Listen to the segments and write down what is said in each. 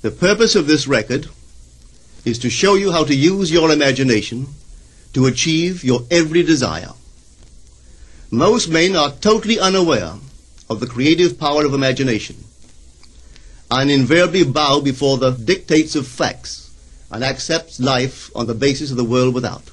The purpose of this record is to show you how to use your imagination to achieve your every desire. Most men are totally unaware of the creative power of imagination and invariably bow before the dictates of facts and accept life on the basis of the world without.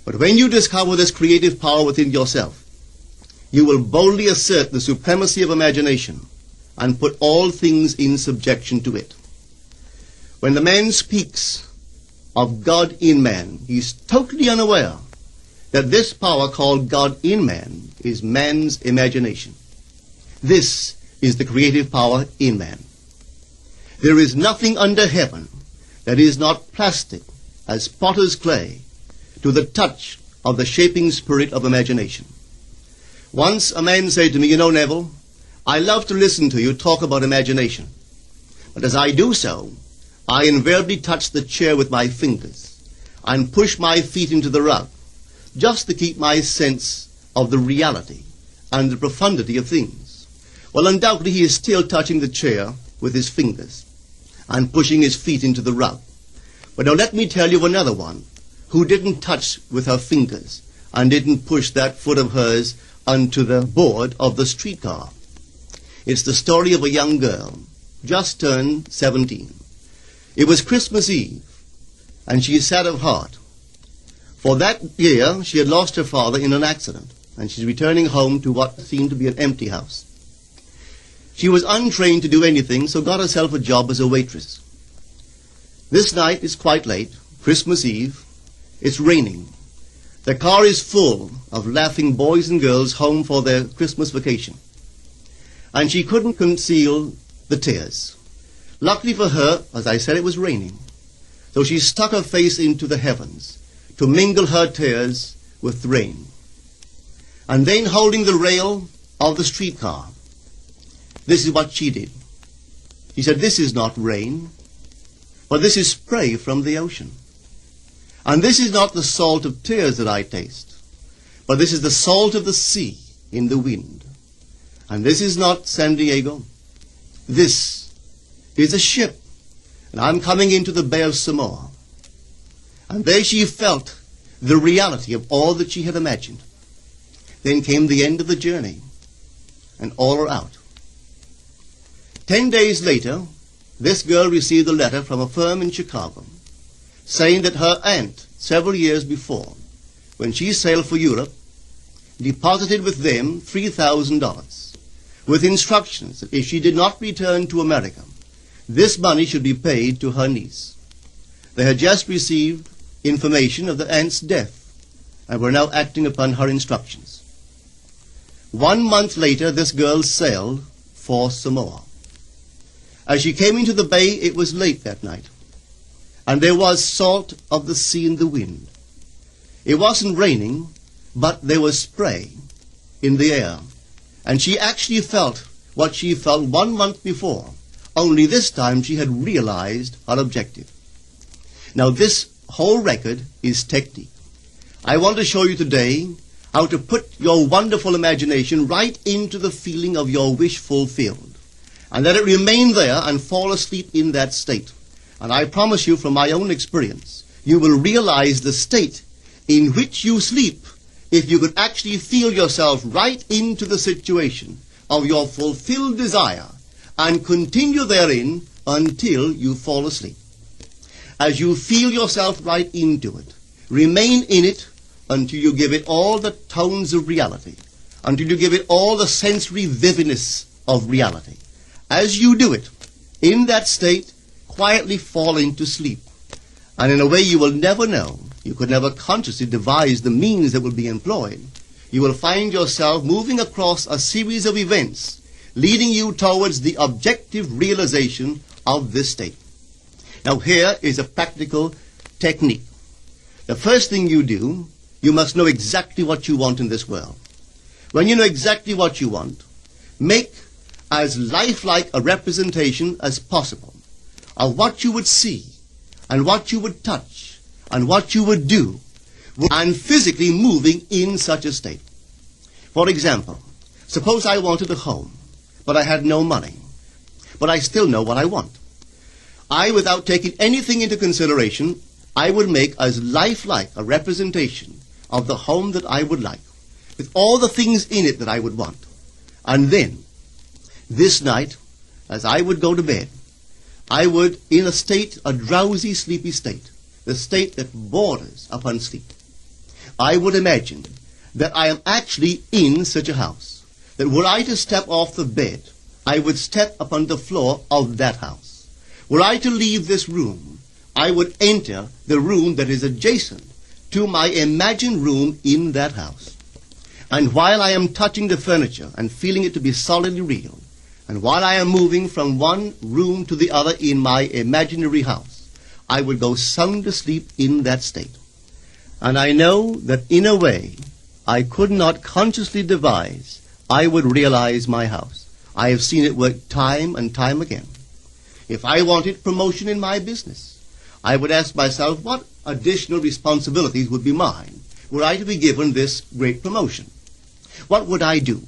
But when you discover this creative power within yourself, you will boldly assert the supremacy of imagination and put all things in subjection to it. When the man speaks of God in man, he is totally unaware that this power called God in man is man's imagination. This is the creative power in man. There is nothing under heaven that is not plastic as potter's clay to the touch of the shaping spirit of imagination. Once a man said to me, "You know, Neville, I love to listen to you talk about imagination. But as I do so, I invariably touch the chair with my fingers and push my feet into the rug, just to keep my sense of the reality and the profundity of things." Well, undoubtedly he is still touching the chair with his fingers and pushing his feet into the rug. But now let me tell you of another one who didn't touch with her fingers and didn't push that foot of hers onto the board of the streetcar. It's the story of a young girl, just turned 17. It was Christmas Eve, and she is sad of heart. For that year, she had lost her father in an accident, and she's returning home to what seemed to be an empty house. She was untrained to do anything, so got herself a job as a waitress. This night is quite late, Christmas Eve. It's raining. The car is full of laughing boys and girls home for their Christmas vacation. And she couldn't conceal the tears. Luckily for her, as I said, it was raining. So she stuck her face into the heavens to mingle her tears with the rain. And then, holding the rail of the streetcar, this is what she did. She said, "This is not rain, but this is spray from the ocean. And this is not the salt of tears that I taste, but this is the salt of the sea in the wind. And this is not San Diego. This is a ship, and I'm coming into the Bay of Samoa." And there she felt the reality of all that she had imagined. Then came the end of the journey, and all are out. 10 days later, this girl received a letter from a firm in Chicago saying that her aunt, several years before, when she sailed for Europe, deposited with them $3,000 with instructions that if she did not return to America, this money should be paid to her niece. They had just received information of the aunt's death and were now acting upon her instructions. 1 month later, this girl sailed for Samoa. As she came into the bay, it was late that night, and there was salt of the sea in the wind. It wasn't raining, but there was spray in the air, and she actually felt what she felt 1 month before, only this time she had realized her objective. Now this whole record is technique. I want to show you today how to put your wonderful imagination right into the feeling of your wish fulfilled, and let it remain there and fall asleep in that state. And I promise you from my own experience, you will realize the state in which you sleep if you could actually feel yourself right into the situation of your fulfilled desire and continue therein until you fall asleep. As you feel yourself right into it, remain in it until you give it all the tones of reality, until you give it all the sensory vividness of reality. As you do it, in that state, quietly fall into sleep. And in a way you will never know, you could never consciously devise the means that will be employed, you will find yourself moving across a series of events leading you towards the objective realization of this state. Now here is a practical technique. The first thing you do, you must know exactly what you want in this world. When you know exactly what you want, make as lifelike a representation as possible of what you would see and what you would touch and what you would do and physically moving in such a state. For example, suppose I wanted a home, but I had no money, but I still know what I want. without taking anything into consideration, I would make as lifelike a representation of the home that I would like, with all the things in it that I would want. And then, this night, as I would go to bed, I would, in a drowsy, sleepy state, the state that borders upon sleep, I would imagine that I am actually in such a house, that were I to step off the bed, I would step upon the floor of that house. Were I to leave this room, I would enter the room that is adjacent to my imagined room in that house. And while I am touching the furniture and feeling it to be solidly real, and while I am moving from one room to the other in my imaginary house, I would go sound asleep in that state. And I know that in a way I could not consciously devise, I would realize my house. I have seen it work time and time again. If I wanted promotion in my business, I would ask myself what additional responsibilities would be mine were I to be given this great promotion. What would I do?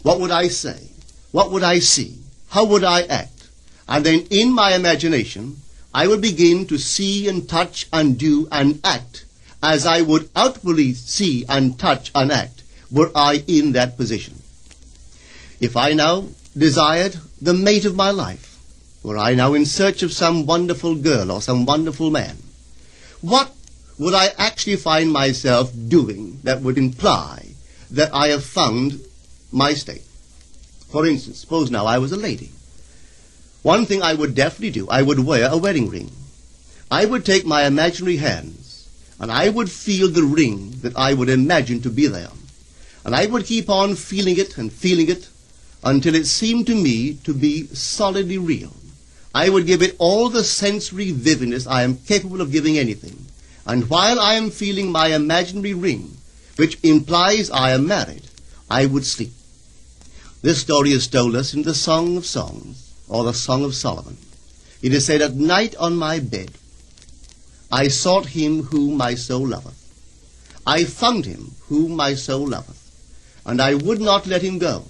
What would I say? What would I see? How would I act? And then in my imagination, I would begin to see and touch and do and act as I would outwardly see and touch and act were I in that position. If I now desired the mate of my life, were I now in search of some wonderful girl or some wonderful man, what would I actually find myself doing that would imply that I have found my state? For instance, suppose now I was a lady. One thing I would definitely do, I would wear a wedding ring. I would take my imaginary hands, and I would feel the ring that I would imagine to be there. And I would keep on feeling it until it seemed to me to be solidly real. I would give it all the sensory vividness I am capable of giving anything. And while I am feeling my imaginary ring, which implies I am married, I would sleep. This story is told us in the Song of Songs, or the Song of Solomon. It is said, "At night on my bed, I sought him whom my soul loveth. I found him whom my soul loveth, and I would not let him go,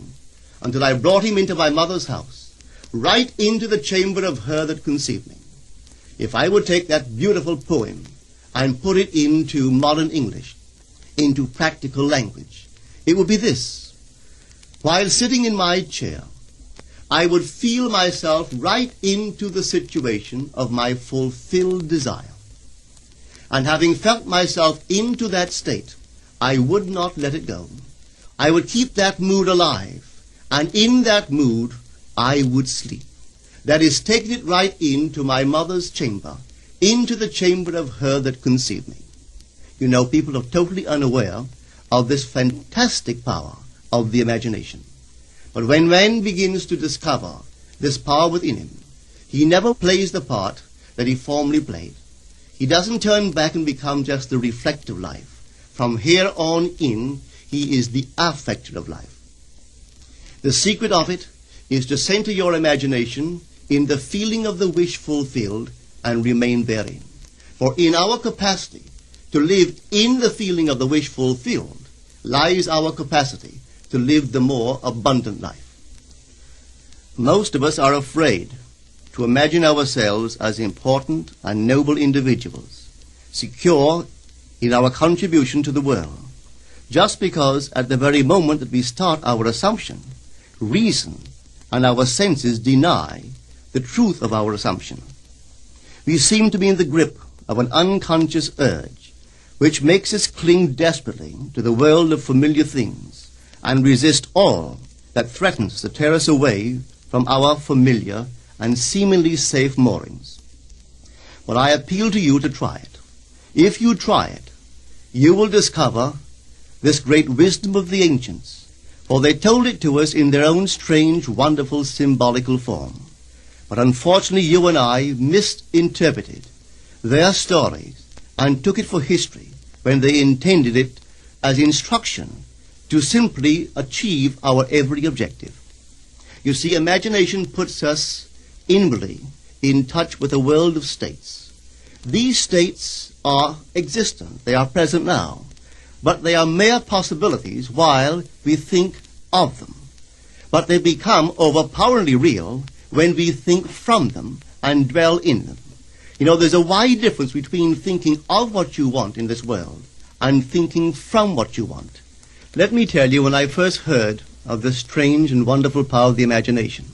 until I brought him into my mother's house, right into the chamber of her that conceived me." If I would take that beautiful poem and put it into modern English, into practical language, it would be this. While sitting in my chair, I would feel myself right into the situation of my fulfilled desire. And having felt myself into that state, I would not let it go. I would keep that mood alive, and in that mood I would sleep. That is, taking it right into my mother's chamber, into the chamber of her that conceived me. You know, people are totally unaware of this fantastic power of the imagination. But when man begins to discover this power within him, he never plays the part that he formerly played. He doesn't turn back and become just the reflective life. From here on in, he is the affecter of life. The secret of it is to center your imagination in the feeling of the wish fulfilled and remain therein. For in our capacity to live in the feeling of the wish fulfilled lies our capacity to live the more abundant life. Most of us are afraid to imagine ourselves as important and noble individuals, secure in our contribution to the world, just because at the very moment that we start our assumption, reason and our senses deny the truth of our assumption. We seem to be in the grip of an unconscious urge which makes us cling desperately to the world of familiar things and resist all that threatens to tear us away from our familiar and seemingly safe moorings. But I appeal to you to try it. If you try it, you will discover this great wisdom of the ancients, for they told it to us in their own strange, wonderful, symbolical form. But unfortunately, you and I misinterpreted their stories and took it for history when they intended it as instruction to simply achieve our every objective. You see, imagination puts us inwardly in touch with a world of states. These states are existent. They are present now. But they are mere possibilities while we think of them. But they become overpoweringly real when we think from them and dwell in them. You know, there's a wide difference between thinking of what you want in this world and thinking from what you want. Let me tell you, when I first heard of this strange and wonderful power of the imagination,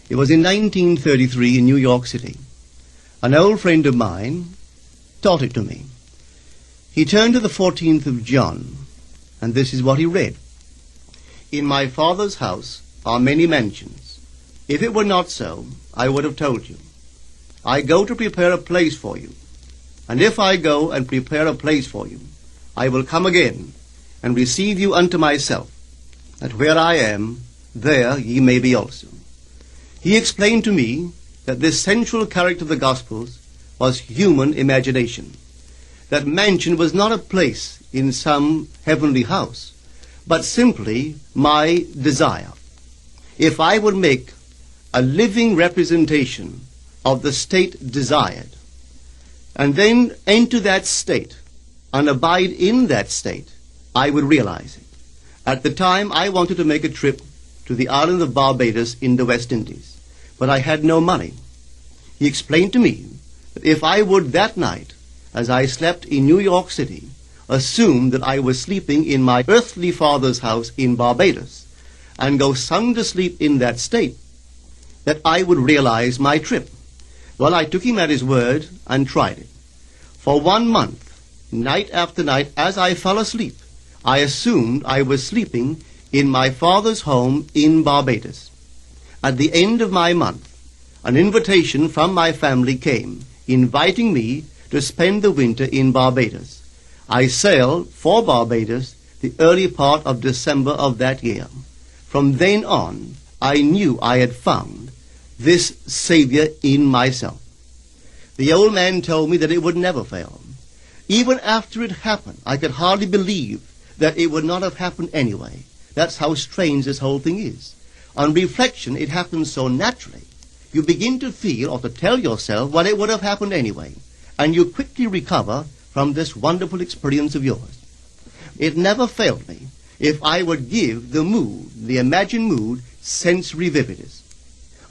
it was in 1933 in New York City. An old friend of mine taught it to me. He turned to the 14th of John, and this is what he read. In my Father's house are many mansions. If it were not so, I would have told you. I go to prepare a place for you. And if I go and prepare a place for you, I will come again and receive you unto myself, that where I am, there ye may be also. He explained to me that this central character of the Gospels was human imagination. That mansion was not a place in some heavenly house, but simply my desire. If I would make a living representation of the state desired, and then enter that state and abide in that state, I would realize it. At the time, I wanted to make a trip to the island of Barbados in the West Indies, but I had no money. He explained to me that if I would that night, as I slept in New York City, assume that I was sleeping in my earthly father's house in Barbados, and go sound asleep in that state, that I would realize my trip. Well, I took him at his word and tried it. For 1 month, night after night, as I fell asleep, I assumed I was sleeping in my father's home in Barbados. At the end of my month, an invitation from my family came, inviting me to spend the winter in Barbados. I sailed for Barbados the early part of December of that year. From then on, I knew I had found this Savior in myself. The old man told me that it would never fail. Even after it happened, I could hardly believe that it would not have happened anyway. That's how strange this whole thing is. On reflection, it happens so naturally. You begin to feel or to tell yourself, well, it would have happened anyway. And you quickly recover from this wonderful experience of yours. It never failed me if I would give the mood, the imagined mood, sensory vividness.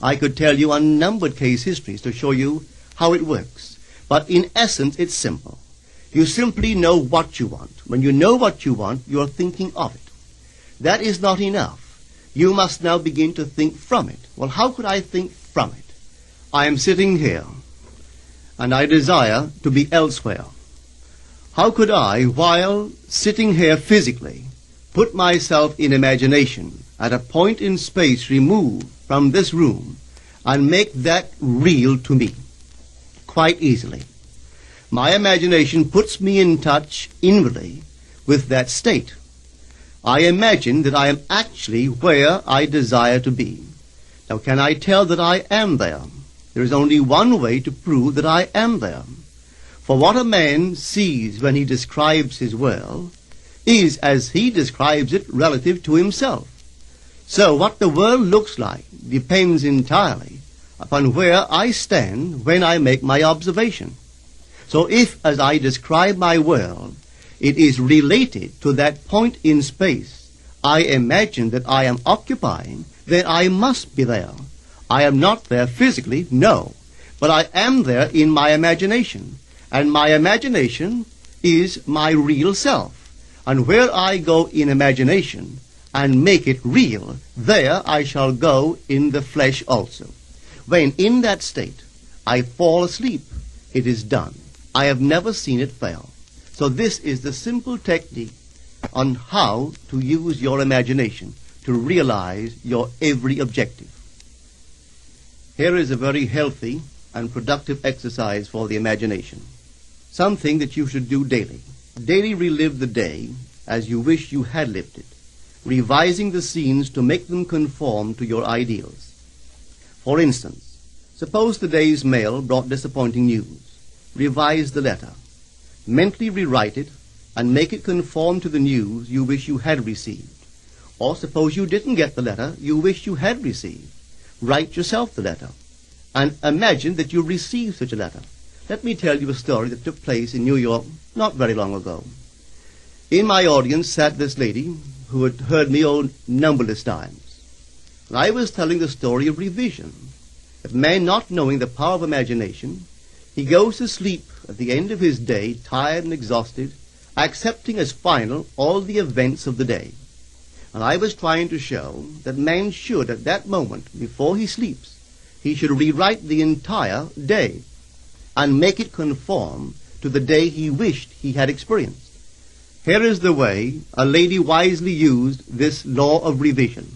I could tell you unnumbered case histories to show you how it works. But in essence, it's simple. You simply know what you want. When you know what you want, you're thinking of it. That is not enough. You must now begin to think from it. Well, how could I think from it? I am sitting here, and I desire to be elsewhere. How could I, while sitting here physically, put myself in imagination at a point in space removed from this room and make that real to me? Quite easily. My imagination puts me in touch inwardly with that state. I imagine that I am actually where I desire to be. Now, can I tell that I am there? There is only one way to prove that I am there. For what a man sees when he describes his world is as he describes it relative to himself. So what the world looks like depends entirely upon where I stand when I make my observation. So if, as I describe my world, it is related to that point in space I imagine that I am occupying, then I must be there. I am not there physically, no, but I am there in my imagination, and my imagination is my real self. And where I go in imagination and make it real, there I shall go in the flesh also. When in that state I fall asleep, it is done. I have never seen it fail. So this is the simple technique on how to use your imagination to realize your every objective. Here is a very healthy and productive exercise for the imagination. Something that you should do daily. Daily relive the day as you wish you had lived it, revising the scenes to make them conform to your ideals. For instance, suppose the day's mail brought disappointing news. Revise the letter. Mentally rewrite it and make it conform to the news you wish you had received. Or suppose you didn't get the letter you wish you had received. Write yourself the letter and imagine that you received such a letter. Let me tell you a story that took place in New York not very long ago. In my audience sat this lady who had heard me numberless times. And I was telling the story of revision. that man, not knowing the power of imagination, he goes to sleep at the end of his day, tired and exhausted, accepting as final all the events of the day. And I was trying to show that man should, at that moment, before he sleeps, he should rewrite the entire day and make it conform to the day he wished he had experienced. Here is the way a lady wisely used this law of revision.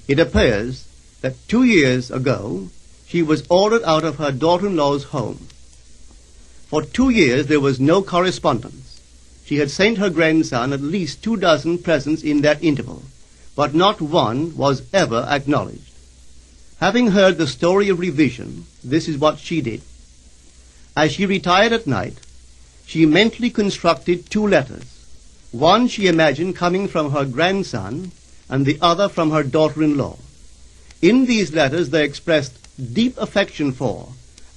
It appears that 2 years ago she was ordered out of her daughter-in-law's home. For 2 years there was no correspondence. She had sent her grandson at least 24 presents in that interval, but not one was ever acknowledged. Having heard the story of revision, this is what she did. As she retired at night, she mentally constructed 2 letters. One she imagined coming from her grandson, and the other from her daughter-in-law. In these letters they expressed deep affection for,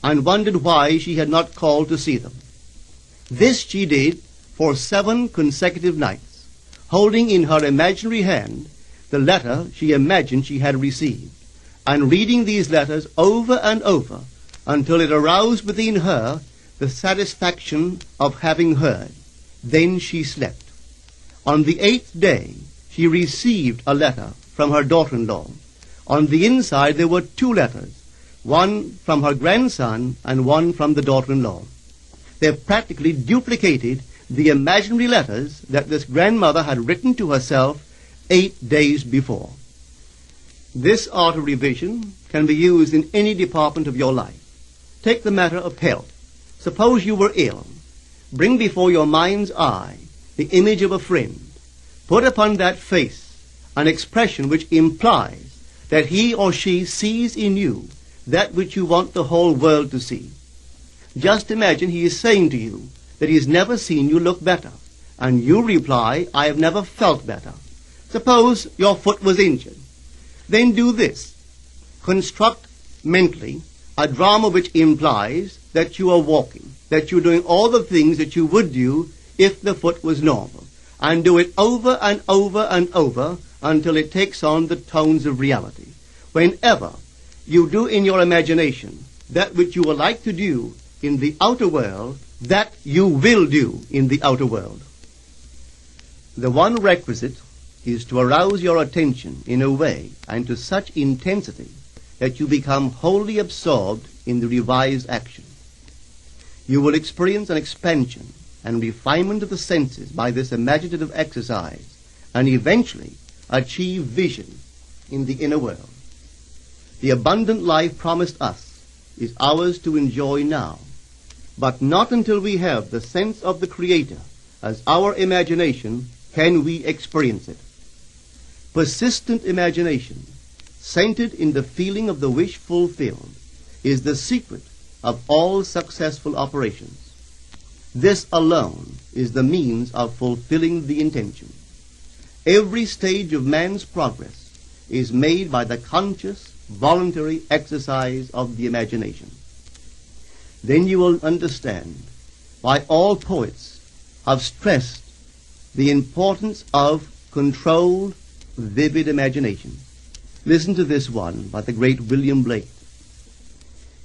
and wondered why she had not called to see them. This she did for 7 consecutive nights, holding in her imaginary hand the letter she imagined she had received, and reading these letters over and over until it aroused within her the satisfaction of having heard. Then she slept. On the 8th day, she received a letter from her daughter-in-law. On the inside there were 2 letters, one from her grandson and one from the daughter-in-law. They practically duplicated the imaginary letters that this grandmother had written to herself 8 days before. This art of revision can be used in any department of your life. Take the matter of health. Suppose you were ill. Bring before your mind's eye the image of a friend. Put upon that face an expression which implies that he or she sees in you that which you want the whole world to see. Just imagine he is saying to you that he has never seen you look better, and you reply, I have never felt better. Suppose your foot was injured. Then do this. Construct mentally a drama which implies that you are walking, that you're doing all the things that you would do if the foot was normal, and do it over and over and over until it takes on the tones of reality. Whenever you do in your imagination that which you would like to do in the outer world, that you will do in the outer world. The one requisite is to arouse your attention in a way and to such intensity that you become wholly absorbed in the revised action. You will experience an expansion and refinement of the senses by this imaginative exercise, and eventually achieve vision in the inner world. The abundant life promised us is ours to enjoy now, but not until we have the sense of the Creator as our imagination can we experience it. Persistent imagination, centered in the feeling of the wish fulfilled, is the secret of all successful operations. This alone is the means of fulfilling the intention. Every stage of man's progress is made by the conscious, voluntary exercise of the imagination. Then you will understand why all poets have stressed the importance of controlled, vivid imagination. Listen to this one by the great William Blake.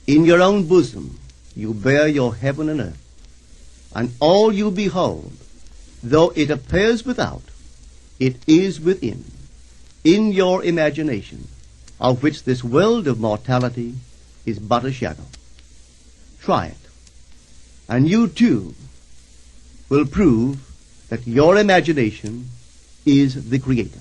In your own bosom you bear your heaven and earth, and all you behold, though it appears without, it is within, in your imagination, of which this world of mortality is but a shadow. Try it, and you too will prove that your imagination is the Creator.